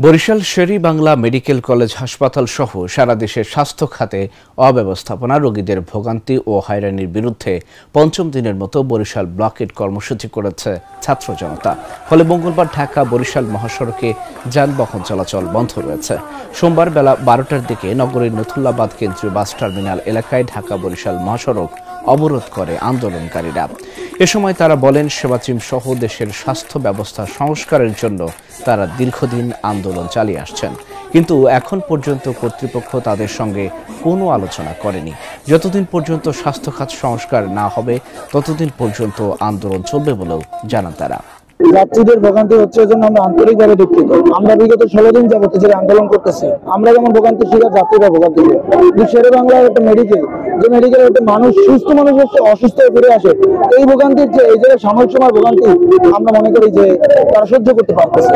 Barishal Sher-e-Bangla medical college হাসপাতাল সহ সারা দেশের স্বাস্থ্য খাতে অব্যবস্থাপনা, রোগীদের ভোগান্তি ও হয়রানির বিরুদ্ধে পঞ্চম দিনের মতো বরিশাল ব্লকেট কর্মসূচি করেছে ছাত্র জনতা। ফলে মঙ্গলবার ঢাকা-বরিশাল মহাসড়কে যানবাহন চলাচল বন্ধ রয়েছে। সোমবার বেলা 12টার দিকে নগরীর নথুল্লাবাদ কেন্দ্রীয় বাস টার্মিনাল এলাকায় ঢাকা-বরিশাল মহাসড়ক অবরোধ করে আন্দোলনকারীরা। এ সময় তারা বলেন, সেবাচিম সহ দেশের স্বাস্থ্য ব্যবস্থা সংস্কারের জন্য তারা দীর্ঘদিন আন্দোলন চালিয়ে আসছেন, কিন্তু এখন পর্যন্ত কর্তৃপক্ষ তাদের সঙ্গে কোনো আলোচনা করেনি। যতদিন পর্যন্ত স্বাস্থ্য খাত সংস্কার না হবে ততদিন পর্যন্ত আন্দোলন চলবে বলেও জানান তারা। যাত্রীদের ভোগান্তি হচ্ছে, এজন্য আমরা আন্তরিকভাবে দুঃখিত। আমরা বিগত 16 দিন যাবত যে আন্দোলন করতেছি, আমরা যেমন ভোগান্তি শিকার, যাত্রীরা ভোগান্তি। শের-ই-বাংলার একটা মেডিকেল, যে মেডিকেলের একটা মানুষ, সুস্থ মানুষ হচ্ছে অসুস্থ হয়ে ফিরে আসে, এই ভোগান্তির যে এই জায়গায় সাময়িক সময় ভোগান্তি আমরা মনে করি যে তারা সহ্য করতে পারতেছে।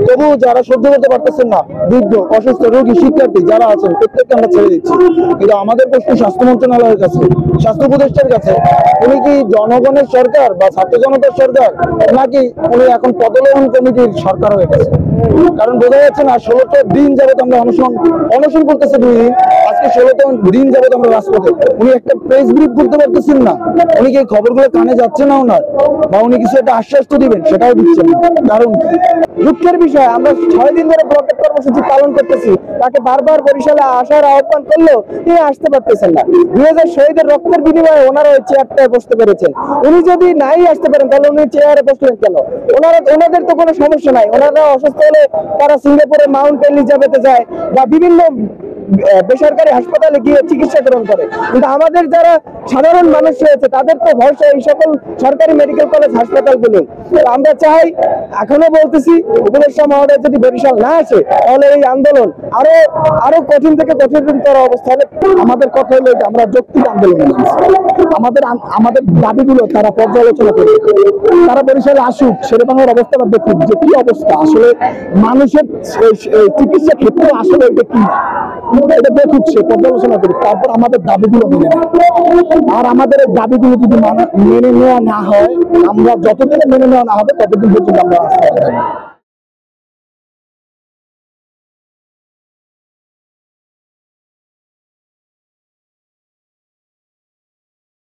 তবু যারা সহ্য করতে পারতেছেন না, বৃদ্ধ, অসুস্থ, রোগী, শিক্ষার্থী যারা আছেন, প্রত্যেককে আমরা ছেড়ে দিচ্ছি। কিন্তু আমাদের প্রশ্ন স্বাস্থ্য মন্ত্রণালয়ের কাছে, স্বাস্থ্য উপদেষ্টার কাছে, উনি কি জনগণের সরকার বা ছাত্র জনতার সরকার, নাকি উনি এখন পদলোহন কমিটির সরকার হয়ে গেছে? কারণ বোঝা যাচ্ছে না। 16টা দিন যাবত আমরা অনশন করতেছে, 2 দিন, আজকে 16টা দিন যাবত আমরা রাজপথে। উনি একটা প্রেস ব্রিফ করতে পারতেছেন না। উনি কি খবরগুলো কানে যাচ্ছে না ওনার, বা উনি কিছু একটা আশ্বাস তো দিবেন, সেটাও দিচ্ছেন না। কারণ দুঃখের বিষয়, আমরা 6 দিন ধরে ব্লকেট কর্মসূচি পালন করতেছি। তাকে বারবার বরিশালে আসার আহ্বান করলেও তিনি আসতে পারতেছেন না। 2000 শহীদের রক্তের বিনিময়ে ওনারা ওই চেয়ারটায় বসতে পেরেছেন। উনি যদি নাই আসতে পারেন, তাহলে উনি চেয়ারে বসলেন কেন? ওনাদের তো কোনো সমস্যা নাই। ওনারা অসুস্থ হলে তারা সিঙ্গাপুরে মাউন্ট এলিজাবেথে যায় বা বিভিন্ন বেসরকারি হাসপাতালে গিয়ে চিকিৎসা গ্রহণ করে। কিন্তু আমাদের যারা সাধারণ মানুষ রয়েছে, তাদের তো ভরসা এই সকল সরকারি মেডিকেল কলেজ হাসপাতালগুলো। আমরা চাই, এখনো বলতেছি, উপদেষ্টা মহোদয় যদি বরিশাল না আসে, তাহলে এই আন্দোলন আরো কঠিন থেকে কঠিনতর অবস্থা হবে। আমাদের কথা হলো যে আমরা যৌক্তিক আন্দোলন, আমাদের দাবিগুলো তারা পর্যালোচনা করে, তারা বরিশালে আসুক, শের-ই-বাংলার অবস্থাটা দেখুক যে কি অবস্থা, আসলে মানুষের চিকিৎসা ক্ষেত্রে আসলে এটা কি, এটা দেখুক, সে পর্যালোচনা করুক, তারপর আমাদের দাবিগুলো মেনে নেয়। আর আমাদের এই দাবিগুলো যদি মেনে নেওয়া না হয়, আমরা যতদিন মেনে নেওয়া না হবে ততদিন পর্যন্ত আমরা